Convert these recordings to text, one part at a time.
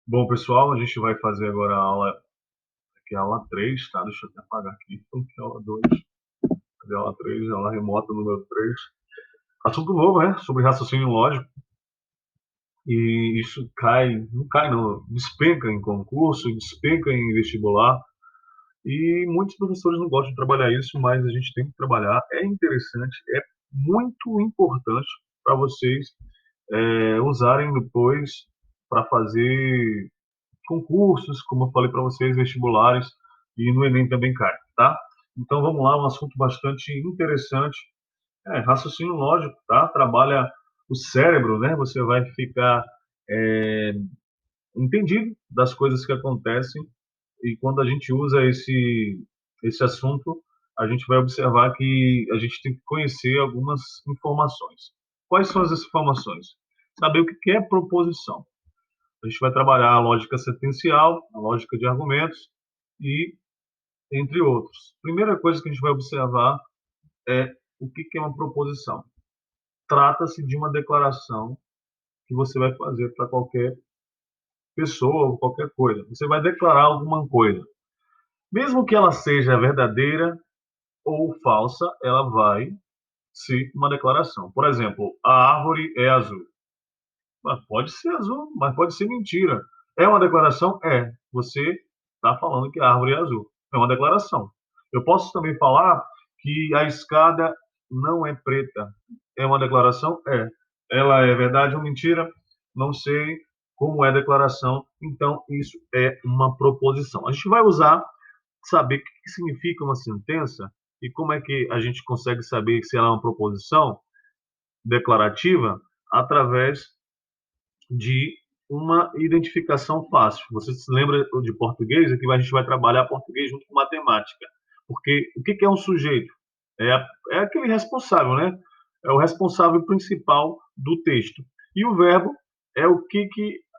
Bom, pessoal, a gente vai fazer agora a aula, aqui é a aula 3, tá? Deixa eu até apagar aqui, porque é a aula 2, cadê a aula 3, aula remota número 3. Assunto novo, né? Sobre raciocínio lógico. E isso não cai não, despenca em concurso, despenca em vestibular. E muitos professores não gostam de trabalhar isso, mas a gente tem que trabalhar. É interessante, é muito importante para vocês usarem depois para fazer concursos, como eu falei para vocês, vestibulares, e no Enem também cai, tá? Então vamos lá, um assunto bastante interessante. Raciocínio lógico, tá? Trabalha o cérebro, né? Você vai ficar é, entendido das coisas que acontecem, e quando a gente usa esse assunto, a gente vai observar que a gente tem que conhecer algumas informações. Quais são as informações? Saber o que é proposição. A gente vai trabalhar a lógica sequencial, a lógica de argumentos e entre outros. Primeira coisa que a gente vai observar é o que é uma proposição. Trata-se de uma declaração que você vai fazer para qualquer pessoa ou qualquer coisa. Você vai declarar alguma coisa. Mesmo que ela seja verdadeira ou falsa, ela vai ser uma declaração. Por exemplo, a árvore é azul. Pode ser azul, mas pode ser mentira. É uma declaração? É. Você está falando que a árvore é azul. É uma declaração. Eu posso também falar que a escada não é preta. É uma declaração? É. Ela é verdade ou mentira? Não sei como é declaração. Então, isso é uma proposição. A gente vai usar, saber o que significa uma sentença e como é que a gente consegue saber se ela é uma proposição declarativa através de uma identificação fácil. Você se lembra de português? Aqui a gente vai trabalhar português junto com matemática. Porque o que é um sujeito? É aquele responsável, né? É o responsável principal do texto. E o verbo é o que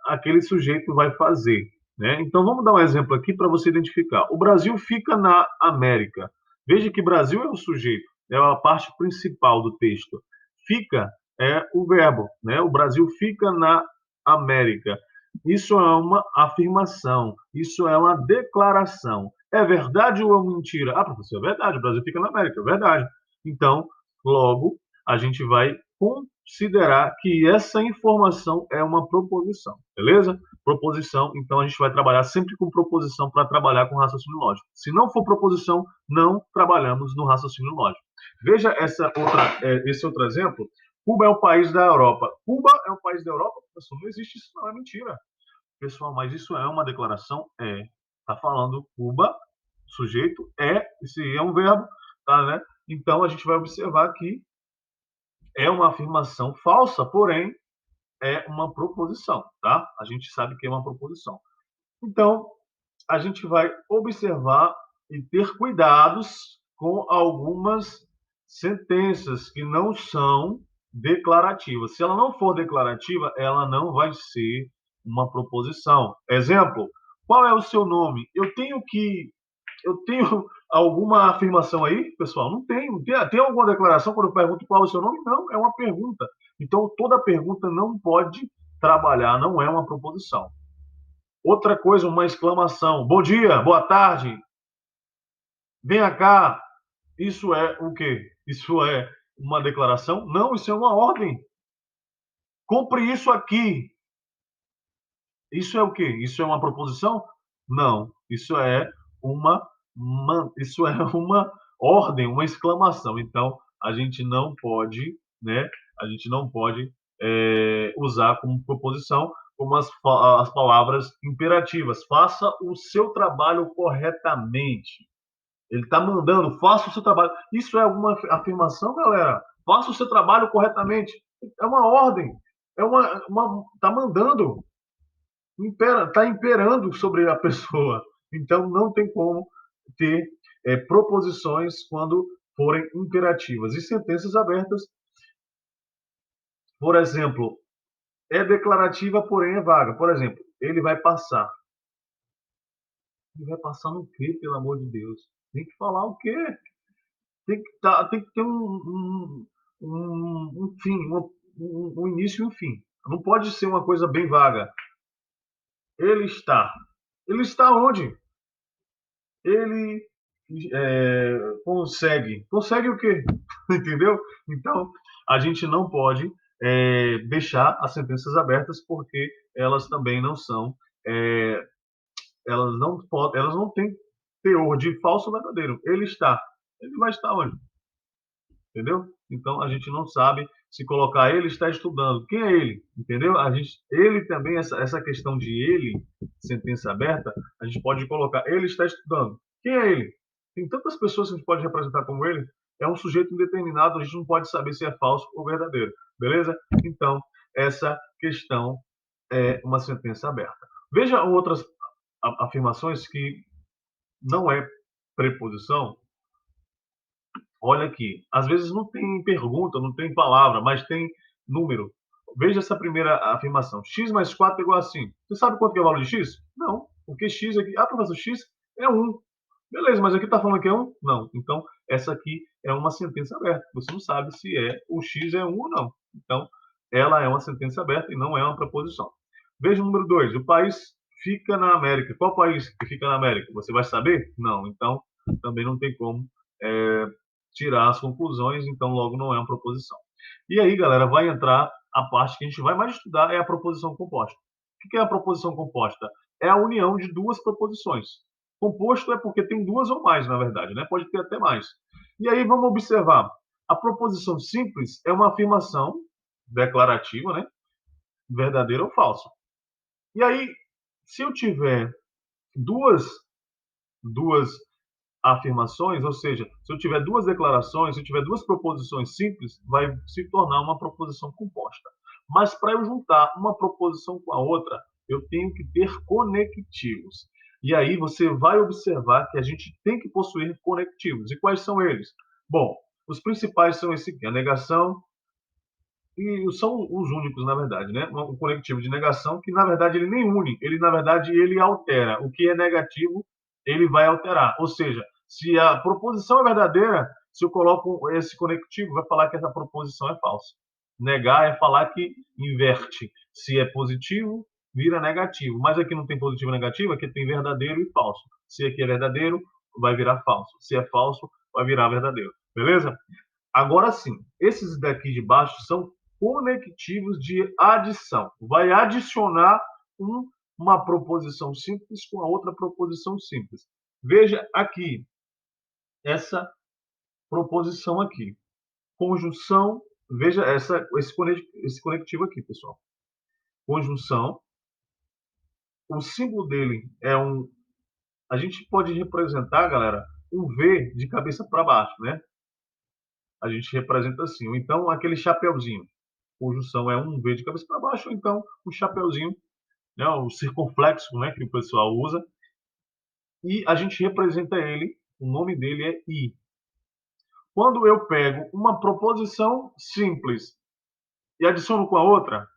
aquele sujeito vai fazer. Né? Então vamos dar um exemplo aqui para você identificar. O Brasil fica na América. Veja que Brasil é o sujeito, é a parte principal do texto. Fica é o verbo, né? O Brasil fica na América. Isso é uma afirmação, isso é uma declaração. É verdade ou é mentira? Ah, professor, é verdade, o Brasil fica na América, é verdade. Então, logo, a gente vai considerar que essa informação é uma proposição, beleza? Proposição, então a gente vai trabalhar sempre com proposição para trabalhar com raciocínio lógico. Se não for proposição, não trabalhamos no raciocínio lógico. Veja esse outro exemplo. Cuba é o país da Europa. Cuba é o país da Europa? Pessoal, não existe isso, não é mentira. Pessoal, mas isso é uma declaração? É. Está falando Cuba, sujeito, esse é um verbo, tá, né? Então a gente vai observar que é uma afirmação falsa, porém é uma proposição, tá? A gente sabe que é uma proposição. Então, a gente vai observar e ter cuidados com algumas sentenças que não são declarativas. Se ela não for declarativa, ela não vai ser uma proposição. Exemplo: qual é o seu nome? Eu tenho alguma afirmação aí, pessoal? Não tenho. Tem alguma declaração quando eu pergunto qual é o seu nome? Não, é uma pergunta. Então, toda pergunta não pode trabalhar, não é uma proposição. Outra coisa, uma exclamação. Bom dia, boa tarde, venha cá. Isso é o quê? Isso é uma declaração? Não, isso é uma ordem. Compre isso aqui. Isso é o quê? Isso é uma proposição? Não, isso é uma ordem, uma exclamação. Então, a gente não pode, né? A gente não pode usar como proposição como as palavras imperativas. Faça o seu trabalho corretamente. Ele está mandando, faça o seu trabalho. Isso é alguma afirmação, galera? Faça o seu trabalho corretamente. É uma ordem. Tá mandando, está imperando sobre a pessoa. Então, não tem como ter proposições quando forem imperativas. E sentenças abertas, por exemplo, é declarativa, porém é vaga. Por exemplo, ele vai passar. Ele vai passar no quê, pelo amor de Deus? Tem que falar o quê? Tem que ter um fim, um início e um fim. Não pode ser uma coisa bem vaga. Ele está. Ele está onde? Ele consegue. Consegue o quê? Entendeu? Então, a gente não pode deixar as sentenças abertas porque elas também não são, é, elas não têm teor de falso ou verdadeiro. Ele está. Ele vai estar onde? Entendeu? Então a gente não sabe se colocar ele está estudando. Quem é ele? Entendeu? Ele também, essa questão de ele, sentença aberta, a gente pode colocar ele está estudando. Quem é ele? Tem tantas pessoas que a gente pode representar como ele. É um sujeito indeterminado, a gente não pode saber se é falso ou verdadeiro. Beleza? Então, essa questão é uma sentença aberta. Veja outras afirmações que não é preposição. Olha aqui, às vezes não tem pergunta, não tem palavra, mas tem número. Veja essa primeira afirmação. X mais 4 é igual a 5. Você sabe quanto que é o valor de X? Não. Porque X aqui... Ah, professor, X é 1. Beleza, mas aqui está falando que é 1? Não. Então, essa aqui é uma sentença aberta. Você não sabe se o X é 1 ou não. Então, ela é uma sentença aberta e não é uma preposição. Veja o número 2. O país fica na América. Qual país que fica na América? Você vai saber? Não. Então, também não tem como tirar as conclusões, então logo não é uma proposição. E aí, galera, vai entrar a parte que a gente vai mais estudar, é a proposição composta. O que é a proposição composta? É a união de duas proposições. Composto é porque tem duas ou mais, na verdade, né? Pode ter até mais. E aí vamos observar. A proposição simples é uma afirmação declarativa, né? Verdadeira ou falsa. E aí, se eu tiver duas afirmações, ou seja, se eu tiver duas declarações, se eu tiver duas proposições simples, vai se tornar uma proposição composta. Mas para eu juntar uma proposição com a outra, eu tenho que ter conectivos. E aí você vai observar que a gente tem que possuir conectivos. E quais são eles? Bom, os principais são esse aqui, a negação, e são os únicos, na verdade, né? Um conectivo de negação que, na verdade, ele nem une, ele, na verdade, ele altera. O que é negativo, ele vai alterar. Ou seja, se a proposição é verdadeira, se eu coloco esse conectivo, vai falar que essa proposição é falsa. Negar é falar que inverte. Se é positivo, vira negativo. Mas aqui não tem positivo e negativo, aqui tem verdadeiro e falso. Se aqui é verdadeiro, vai virar falso. Se é falso, vai virar verdadeiro. Beleza? Agora sim, esses daqui de baixo são conectivos de adição. Vai adicionar uma proposição simples com a outra proposição simples. Veja aqui, essa proposição aqui. Conjunção, veja esse conectivo aqui, pessoal. Conjunção, o símbolo dele é a gente pode representar, galera, um V de cabeça para baixo, né? A gente representa assim. Ou então, aquele chapeuzinho. Conjunção é um V de cabeça para baixo, ou então o chapeuzinho, né, o circunflexo, né, que o pessoal usa. E a gente representa ele, o nome dele é I. Quando eu pego uma proposição simples e adiciono com a outra,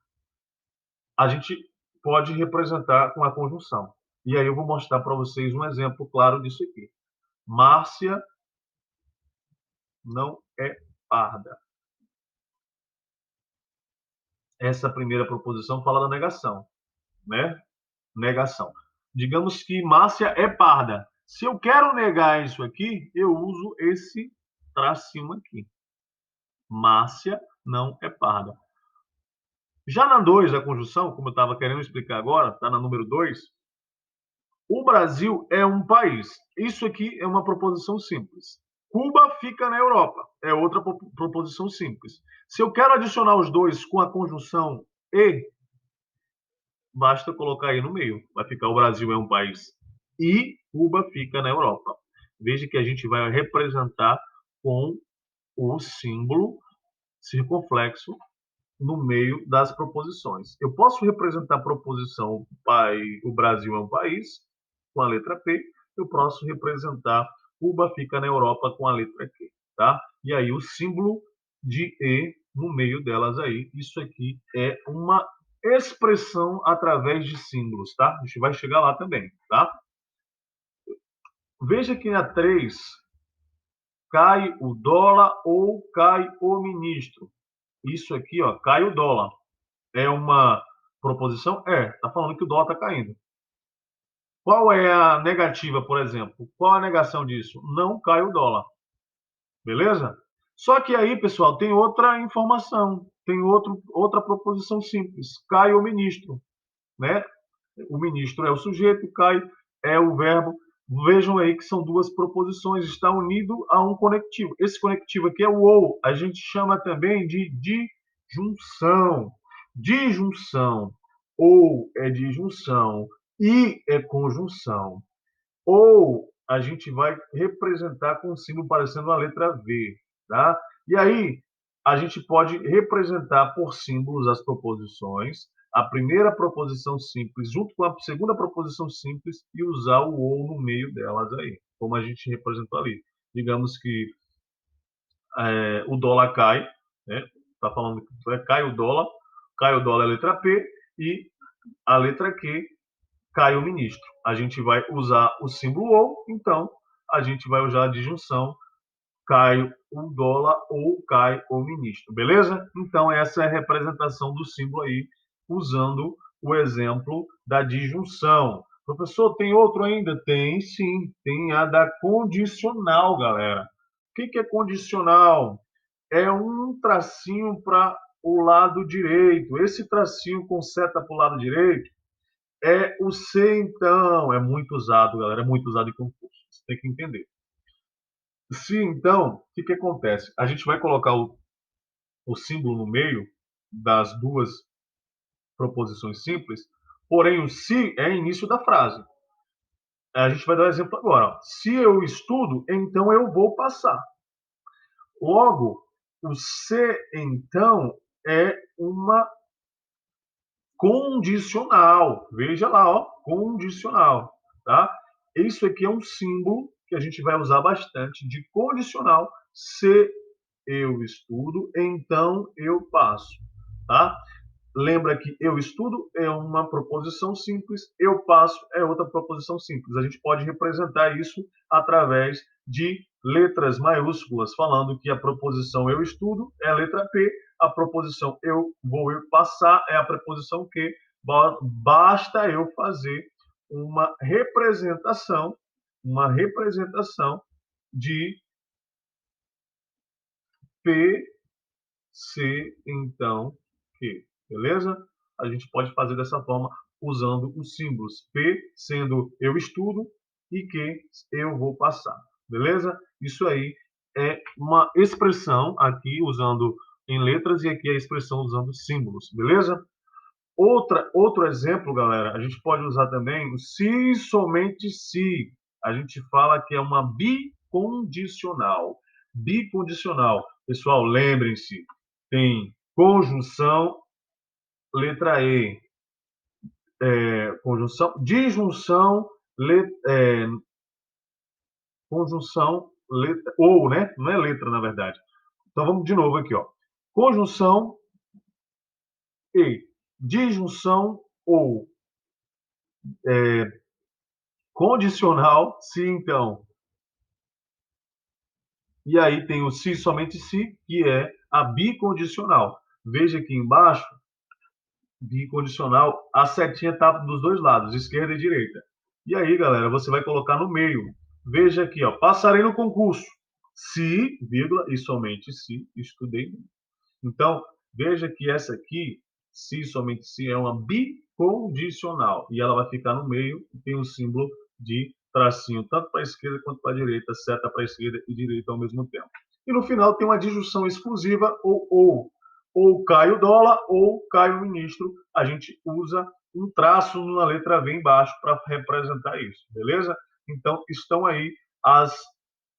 a gente pode representar com a conjunção. E aí eu vou mostrar para vocês um exemplo claro disso aqui. Márcia não é parda. Essa primeira proposição fala da negação, né? Negação. Digamos que Márcia é parda. Se eu quero negar isso aqui, eu uso esse tracinho aqui. Márcia não é parda. Já na 2 da conjunção, como eu estava querendo explicar agora, está na número 2, o Brasil é um país. Isso aqui é uma proposição simples. Cuba fica na Europa. É outra proposição simples. Se eu quero adicionar os dois com a conjunção e, basta colocar aí no meio. Vai ficar o Brasil é um país e Cuba fica na Europa. Veja que a gente vai representar com o símbolo circunflexo no meio das proposições. Eu posso representar a proposição o Brasil é um país com a letra P, eu posso representar Cuba fica na Europa com a letra Q, tá? E aí o símbolo de E no meio delas aí, isso aqui é uma expressão através de símbolos, tá? A gente vai chegar lá também, tá? Veja que na 3 cai o dólar ou cai o ministro. Isso aqui, ó, cai o dólar. É uma proposição? É, tá falando que o dólar tá caindo. Qual é a negativa, por exemplo? Qual a negação disso? Não cai o dólar. Beleza? Só que aí, pessoal, tem outra informação, tem outra proposição simples. Cai o ministro, né? O ministro é o sujeito, cai é o verbo. Vejam aí que são duas proposições, está unido a um conectivo. Esse conectivo aqui é o ou, a gente chama também de disjunção. Disjunção. Ou é disjunção e é conjunção. Ou a gente vai representar com um símbolo parecendo a letra V, tá? E aí a gente pode representar por símbolos as proposições, a primeira proposição simples junto com a segunda proposição simples e usar o ou no meio delas aí, como a gente representou ali. Digamos que o dólar cai, né? Tá falando que cai o dólar é a letra P e a letra Q cai o ministro. A gente vai usar o símbolo ou, então a gente vai usar a disjunção cai o dólar ou cai o ministro, beleza? Então essa é a representação do símbolo aí, usando o exemplo da disjunção. Professor, tem outro ainda? Tem sim, tem a da condicional, galera. O que é condicional? É um tracinho para o lado direito. Esse tracinho com seta para o lado direito é o se então. É muito usado, galera. É muito usado em concurso. Você tem que entender. Se então, o que acontece? A gente vai colocar o símbolo no meio das duas proposições simples, porém o se é início da frase. A gente vai dar um exemplo agora. Ó. Se eu estudo, então eu vou passar. Logo, o se então é uma condicional. Veja lá, ó, condicional, tá? Isso aqui é um símbolo que a gente vai usar bastante de condicional. Se eu estudo, então eu passo, tá? Lembra que eu estudo é uma proposição simples, eu passo é outra proposição simples. A gente pode representar isso através de letras maiúsculas, falando que a proposição eu estudo é a letra P, a proposição eu vou passar é a preposição que. Basta eu fazer uma representação de P, C, então, Q. Beleza? A gente pode fazer dessa forma usando os símbolos P sendo eu estudo e Q eu vou passar. Beleza? Isso aí é uma expressão aqui usando em letras e aqui a expressão usando símbolos. Beleza? Outro exemplo, galera, a gente pode usar também o se e somente se. A gente fala que é uma bicondicional. Bicondicional. Pessoal, lembrem-se, tem conjunção, letra E, conjunção, disjunção, conjunção, letra, ou, né? Não é letra, na verdade. Então vamos de novo aqui, ó. Conjunção e disjunção ou condicional, se então. E aí tem o se somente se, que é a bicondicional. Veja aqui embaixo, bicondicional, a setinha está dos dois lados, esquerda e direita. E aí, galera, você vai colocar no meio. Veja aqui, ó, passarei no concurso. Se, vírgula, e somente se, estudei. Então, veja que essa aqui, se somente se, é uma bicondicional. E ela vai ficar no meio e tem um símbolo de tracinho, tanto para a esquerda quanto para a direita, seta para a esquerda e direita ao mesmo tempo. E no final tem uma disjunção exclusiva, ou cai o dólar, ou cai o ministro. A gente usa um traço na letra V embaixo para representar isso, beleza? Então, estão aí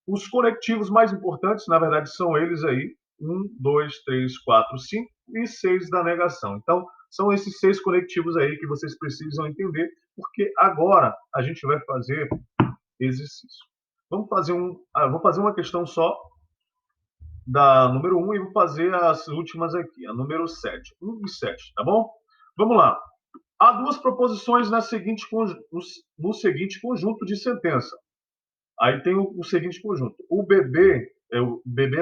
os conectivos mais importantes, na verdade, são eles aí, 1, 2, 3, 4, 5 e 6 da negação. Então, são esses 6 conectivos aí que vocês precisam entender, porque agora a gente vai fazer exercício. Vou fazer uma questão só da número 1 e vou fazer as últimas aqui, a número 7. 1 e 7, tá bom? Vamos lá. Há duas proposições no seguinte conjunto de sentença. Aí tem o seguinte conjunto. O BB é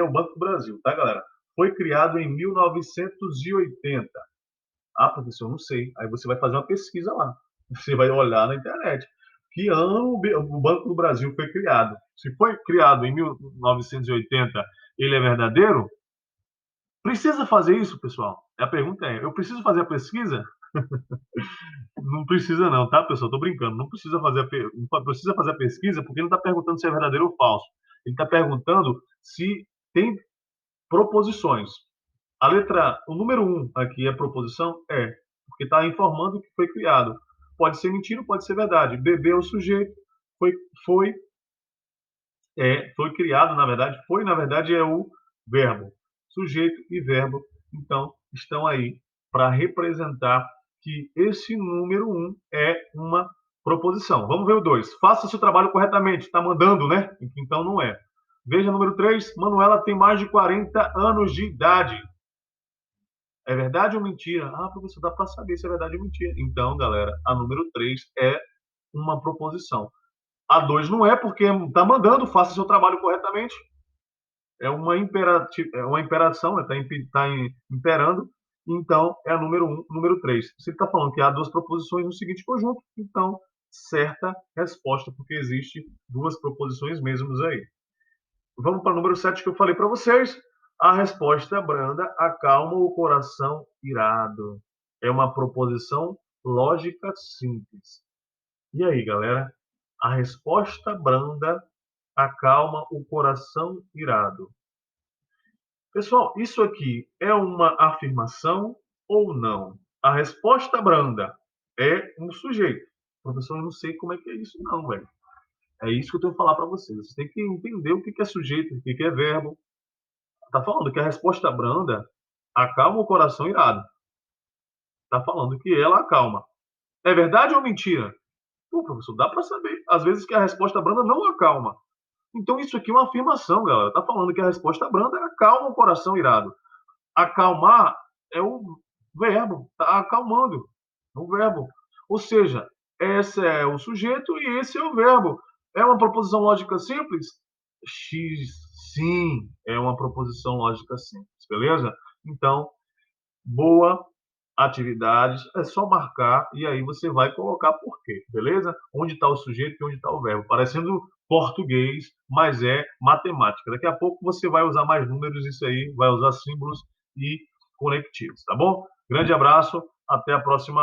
o Banco do Brasil, tá, galera? Foi criado em 1980. Ah, professor, não sei. Aí você vai fazer uma pesquisa lá. Você vai olhar na internet. que ano o Banco do Brasil foi criado. Se foi criado em 1980, ele é verdadeiro? Precisa fazer isso, pessoal? A pergunta é: eu preciso fazer a pesquisa? Não precisa não, tá, pessoal? Estou brincando. Não precisa fazer não precisa fazer a pesquisa porque ele não está perguntando se é verdadeiro ou falso. Ele está perguntando se tem proposições. O número um aqui é proposição? É, porque está informando que foi criado. Pode ser mentira, pode ser verdade. Bebê é o sujeito, foi, foi, foi criado, na verdade, é o verbo. Sujeito e verbo, então, estão aí para representar que esse número um é uma proposição. Vamos ver o 2. Faça seu trabalho corretamente. Está mandando, né? Então não é. Veja número 3. Manuela tem mais de 40 anos de idade. É verdade ou mentira? Ah, professor, dá para saber se é verdade ou mentira. Então, galera, a número 3 é uma proposição. A 2 não é, porque está mandando, faça seu trabalho corretamente. É uma imperação, está imperando. Então, é a número 1, número 3. Se ele está falando que há duas proposições no seguinte conjunto, então, certa resposta, porque existe duas proposições mesmos aí. Vamos para o número 7 que eu falei para vocês. A resposta branda acalma o coração irado. É uma proposição lógica simples. E aí, galera? A resposta branda acalma o coração irado. Pessoal, isso aqui é uma afirmação ou não? A resposta branda é um sujeito. Professor, eu não sei como é que é isso não, velho. É isso que eu tenho que falar para vocês. Vocês têm que entender o que é sujeito, o que é verbo. Tá falando que a resposta branda acalma o coração irado. Tá falando que ela acalma. É verdade ou mentira? Pô, professor, dá para saber. Às vezes que a resposta branda não acalma. Então isso aqui é uma afirmação, galera. Tá falando que a resposta branda acalma o coração irado. Acalmar é o verbo, tá acalmando. É o verbo. Ou seja, esse é o sujeito e esse é o verbo. É uma proposição lógica simples? X, sim, é uma proposição lógica simples, beleza? Então, boa atividade, é só marcar e aí você vai colocar por quê, beleza? Onde está o sujeito e onde está o verbo. Parecendo português, mas é matemática. Daqui a pouco você vai usar mais números, isso aí, vai usar símbolos e conectivos, tá bom? Grande abraço, até a próxima aula.